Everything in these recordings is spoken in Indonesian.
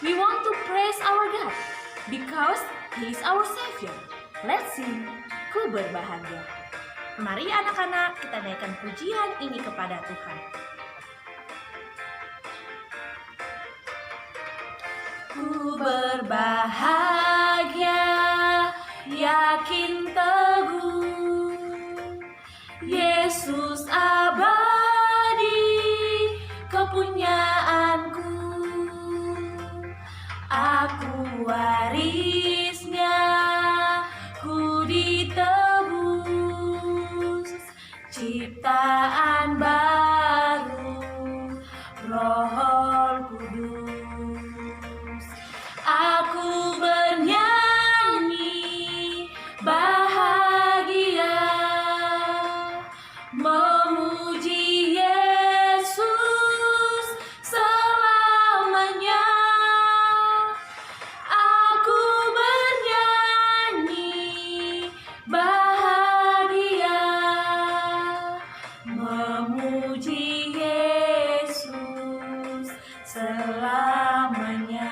We want to praise our God because He is our Savior. Let's sing, Ku Berbahagia. Mari anak-anak kita naikkan pujian ini kepada Tuhan. Ku berbahagia, yakin teguh, Yesus abadi, kepunyaanku. Aku warisnya, ku ditebus, ciptaan baru, Roh Kudus. Aku bernyanyi bahagia, memuji Yesus selamanya. Aku bernyanyi bahagia, memuji Yesus selamanya.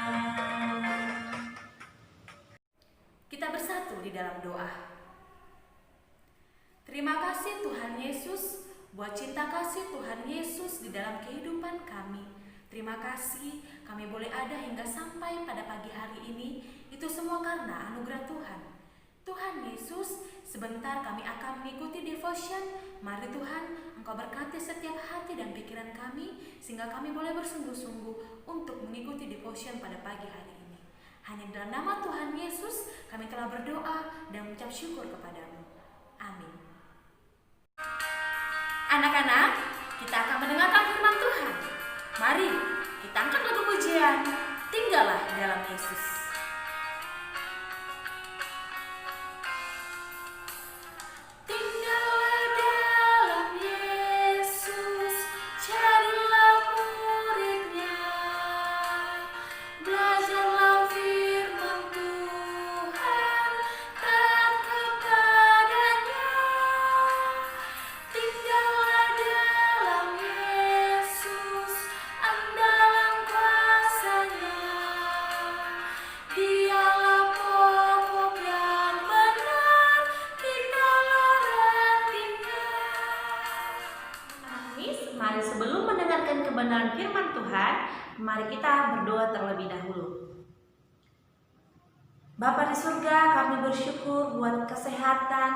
Kita bersatu di dalam doa. Terima kasih Tuhan Yesus buat cinta kasih Tuhan Yesus di dalam kehidupan kami. Terima kasih kami boleh ada hingga sampai pada pagi hari ini. Itu semua karena anugerah Tuhan. Tuhan Yesus, sebentar kami akan mengikuti devotion. Mari Tuhan, Engkau berkati setiap hati dan pikiran kami, sehingga kami boleh bersungguh-sungguh untuk mengikuti devotion pada pagi hari ini. Hanya dalam nama Tuhan Yesus kami telah berdoa dan mengucap syukur kepadamu. Amin. Anak-anak, kita akan mendengarkan firman Tuhan. Mari kita angkat lagu pujian, Tinggallah dalam Yesus. Tinggallah dalam Yesus, carilah murid-Nya, belajarlah firman Tuhan, taat kepadanya. Tinggallah dalam Yesus, andalan kuasa-Nya, Dialah pokok yang benar, tinggallah ratinya. Mari sebelum mendengarkan kebenaran firman Tuhan, mari kita berdoa terlebih dahulu. Bapa di surga, kami bersyukur buat kesehatan,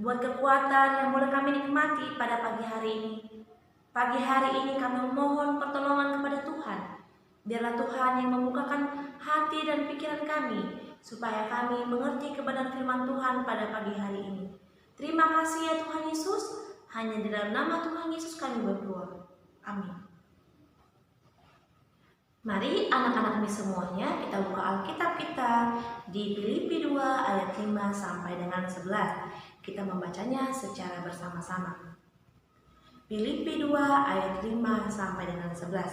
buat kekuatan yang boleh kami nikmati pada pagi hari ini. Pagi hari ini kami memohon pertolongan kepada Tuhan. Biarlah Tuhan yang membukakan hati dan pikiran kami, supaya kami mengerti kebenaran firman Tuhan pada pagi hari ini. Terima kasih ya Tuhan Yesus. Hanya di dalam nama Tuhan Yesus kami berdoa. Amin. Mari anak-anak ini semuanya kita buka Alkitab kita di Filipi 2 ayat 5 sampai dengan 11. Kita membacanya secara bersama-sama. Filipi 2 ayat 5 sampai dengan 11.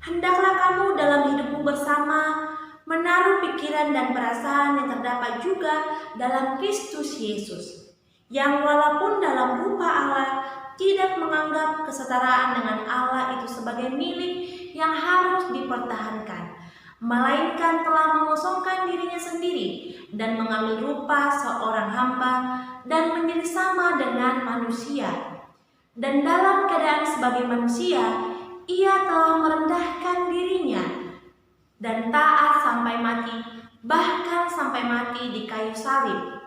Hendaklah kamu dalam hidupmu bersama menaruh pikiran dan perasaan yang terdapat juga dalam Kristus Yesus, yang walaupun dalam rupa Allah tidak menganggap kesetaraan dengan Allah itu sebagai milik yang harus dipertahankan, melainkan telah mengosongkan dirinya sendiri dan mengambil rupa seorang hamba dan menjadi sama dengan manusia. Dan dalam keadaan sebagai manusia, ia telah merendahkan dirinya dan taat sampai mati, bahkan sampai mati di kayu salib.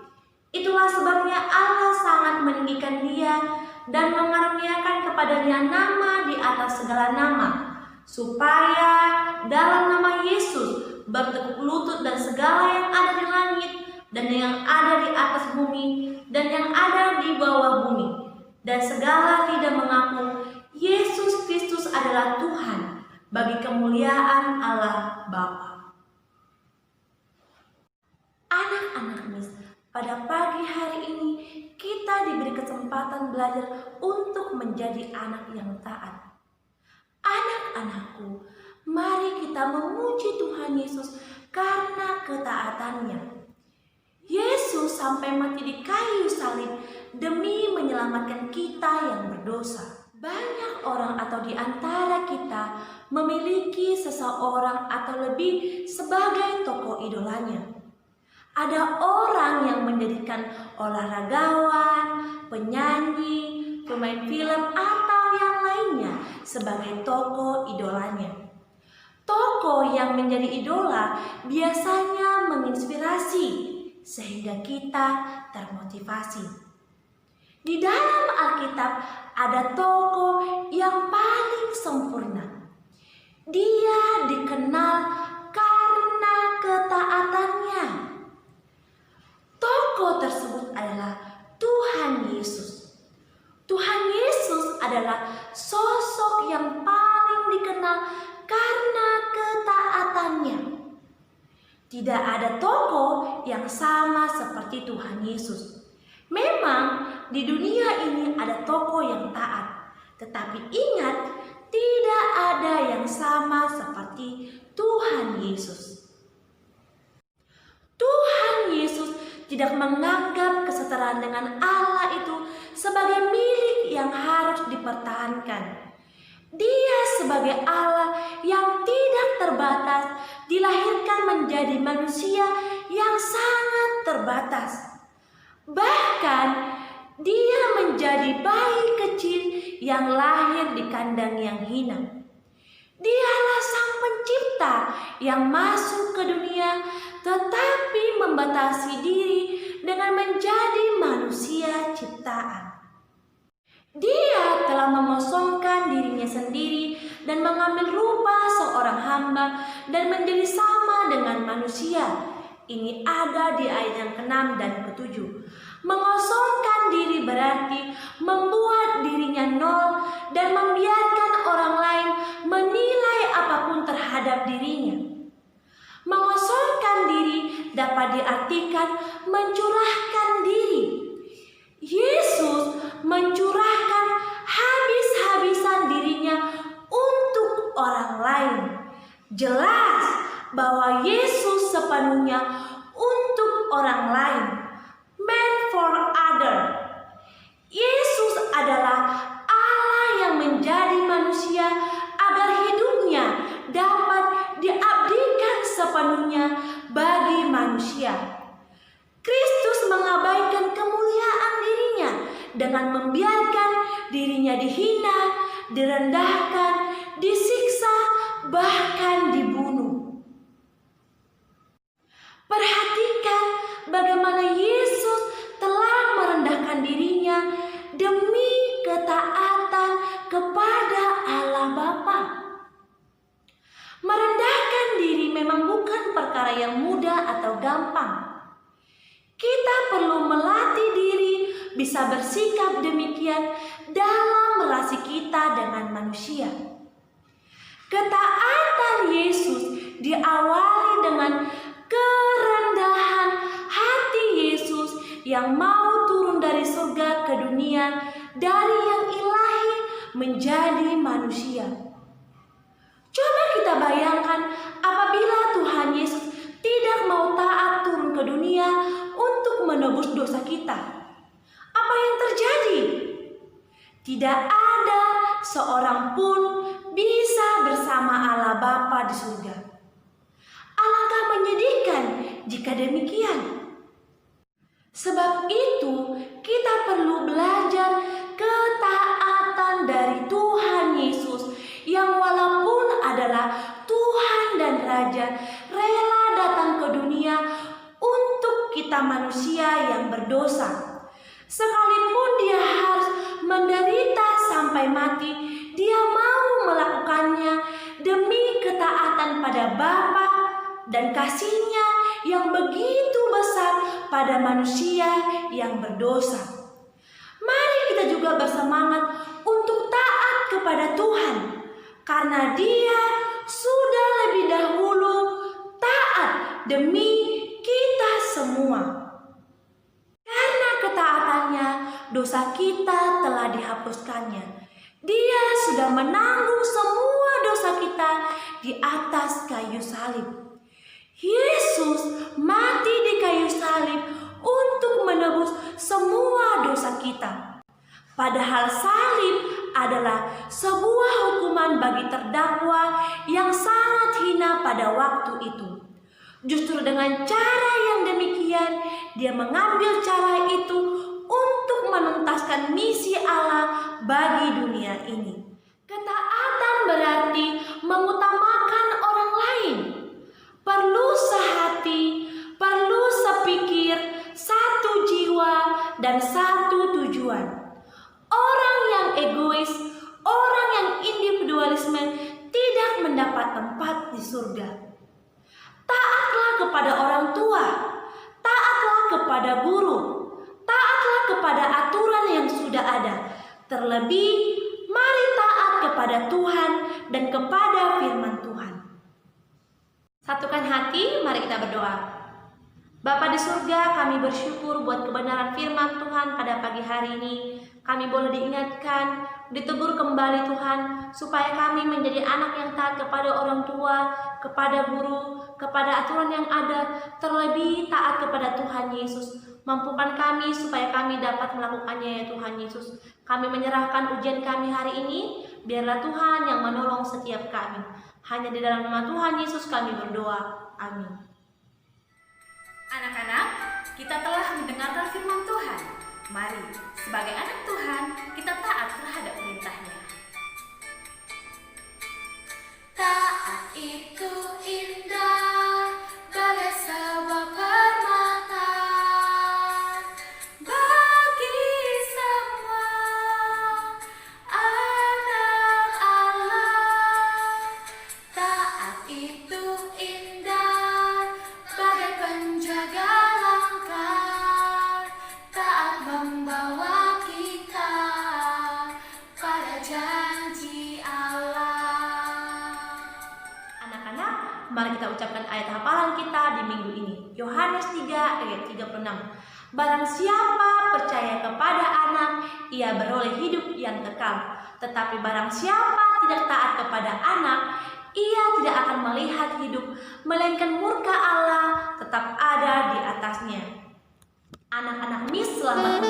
Itulah sebabnya Allah sangat meninggikan dia dan mengaruniakan kepadanya nama di atas segala nama, supaya dalam nama Yesus bertekuk lutut dan segala yang ada di langit dan yang ada di atas bumi dan yang ada di bawah bumi, dan segala lidah mengaku Yesus Kristus adalah Tuhan, bagi kemuliaan Allah Bapa. Anak-anak Miss, pada pagi hari ini kita diberi kesempatan belajar untuk menjadi anak yang taat. Anak-anakku, mari kita memuji Tuhan Yesus karena ketaatannya. Yesus sampai mati di kayu salib demi menyelamatkan kita yang berdosa. Banyak orang atau di antara kita memiliki seseorang atau lebih terlebih sebagai tokoh idolanya. Ada orang yang menjadikan olahragawan, penyanyi, pemain film, atau yang lainnya sebagai tokoh idolanya. Tokoh yang menjadi idola biasanya menginspirasi sehingga kita termotivasi. Di dalam Alkitab ada tokoh yang paling sempurna. Dia dikenal karena ketaatannya. Tokoh tersebut adalah Tuhan Yesus. Tuhan Yesus adalah sosok yang paling dikenal karena ketaatannya. Tidak ada tokoh yang sama seperti Tuhan Yesus. Memang di dunia ini ada tokoh yang taat, tetapi ingat, tidak ada yang sama seperti Tuhan Yesus. Tuhan Yesus tidak menganggap kesetaraan dengan Allah itu sebagai milik yang harus dipertahankan. Dia sebagai Allah yang tidak terbatas dilahirkan menjadi manusia yang sangat terbatas. Bahkan dia menjadi bayi kecil yang lahir di kandang yang hina. Dialah Sang Pencipta yang masuk ke dunia tetapi membatasi diri dengan menjadi manusia ciptaan. Dia telah mengosongkan dirinya sendiri dan mengambil rupa seorang hamba dan menjadi sama dengan manusia. Ini ada di ayat yang ke-6 dan ke-7. Mengosongkan diri berarti membuat dirinya nol dan membiarkan orang lain menilai apapun terhadap dirinya. Mengosongkan diri dapat diartikan mencurahkan diri. Yesus mencurahkan habis-habisan dirinya untuk orang lain. Jelas bahwa Yesus sepenuhnya untuk orang lain. Man for other. Yesus adalah Allah yang menjadi manusia agar hidupnya dapat diabdikan sepenuhnya bagi manusia. Kristus mengabaikan kemuliaan dirinya dengan membiarkan dirinya dihina, direndahkan, disiksa, bahkan dibunuh. Perhatikan bagaimana Yesus telah merendahkan dirinya demi ketaatan kepada Allah Bapa. Merendahkan diri memang bukan perkara yang mudah atau gampang. Kita perlu melatih diri bisa bersikap demikian dalam relasi kita dengan manusia. Ketaatan Yesus diawali dengan kerendahan hati Yesus yang mau turun dari surga ke dunia, dari yang ilahi menjadi manusia. Coba kita bayangkan apabila Tuhan Yesus tidak mau taat turun ke dunia untuk menebus dosa kita. Apa yang terjadi? Tidak ada seorang pun bisa bersama Allah Bapa di surga. Alangkah menyedihkan jika demikian. Sebab itu kita perlu belajar ketaatan dari Tuhan Yesus yang walaupun adalah Tuhan dan Raja rela datang ke dunia untuk kita manusia yang berdosa. Sekalipun dia harus menderita sampai mati, dia mau melakukannya demi ketaatan pada Bapa dan kasih-Nya yang begitu besar pada manusia yang berdosa. Mari kita juga bersemangat untuk taat kepada Tuhan, karena Dia sudah lebih dahulu taat demi kita semua. Karena ketaatannya, dosa kita telah dihapuskannya. Dia sudah menanggung semua dosa kita di atas kayu salib. Yesus mati di kayu salib untuk menebus semua dosa kita. Padahal salib adalah sebuah hukuman bagi terdakwa yang sangat hina pada waktu itu. Justru dengan cara yang demikian, dia mengambil cara itu untuk menuntaskan misi Allah bagi dunia ini. Ketaatan berarti mengutamakan orang lain. Perlu sehati, perlu sepikir, satu jiwa, dan satu tujuan. Orang yang egois, orang yang individualisme tidak mendapat tempat di surga. Taatlah kepada orang tua, taatlah kepada guru, taatlah kepada aturan yang sudah ada. Terlebih, mari taat kepada Tuhan dan kepada firman Tuhan. Satukan hati, mari kita berdoa. Bapa di surga, kami bersyukur buat kebenaran firman Tuhan pada pagi hari ini. Kami boleh diingatkan, ditegur kembali Tuhan, supaya kami menjadi anak yang taat kepada orang tua, kepada guru, kepada aturan yang ada, terlebih taat kepada Tuhan Yesus. Mampukan kami supaya kami dapat melakukannya ya Tuhan Yesus. Kami menyerahkan ujian kami hari ini, biarlah Tuhan yang menolong setiap kami. Hanya di dalam nama Tuhan Yesus kami berdoa. Amin. Anak-anak, kita telah mendengarkan firman Tuhan. Mari, sebagai anak Tuhan, kita taat terhadap perintahnya. Taat itu indah, bagai sebuah permata bagi semua anak Allah. Taat itu indah, bagai penjaga langkah. Taat membawa kita pada janji Allah. Anak-anak, mari kita ucapkan ayat hafalan kita di minggu ini. Yohanes 3 ayat 36. Barang siapa percaya kepada anak, ia beroleh hidup yang kekal. Tetapi barang siapa tidak taat kepada anak, ia tidak akan melihat hidup, melainkan murka Allah tetap ada di atasnya. Anak-anak Miss selamat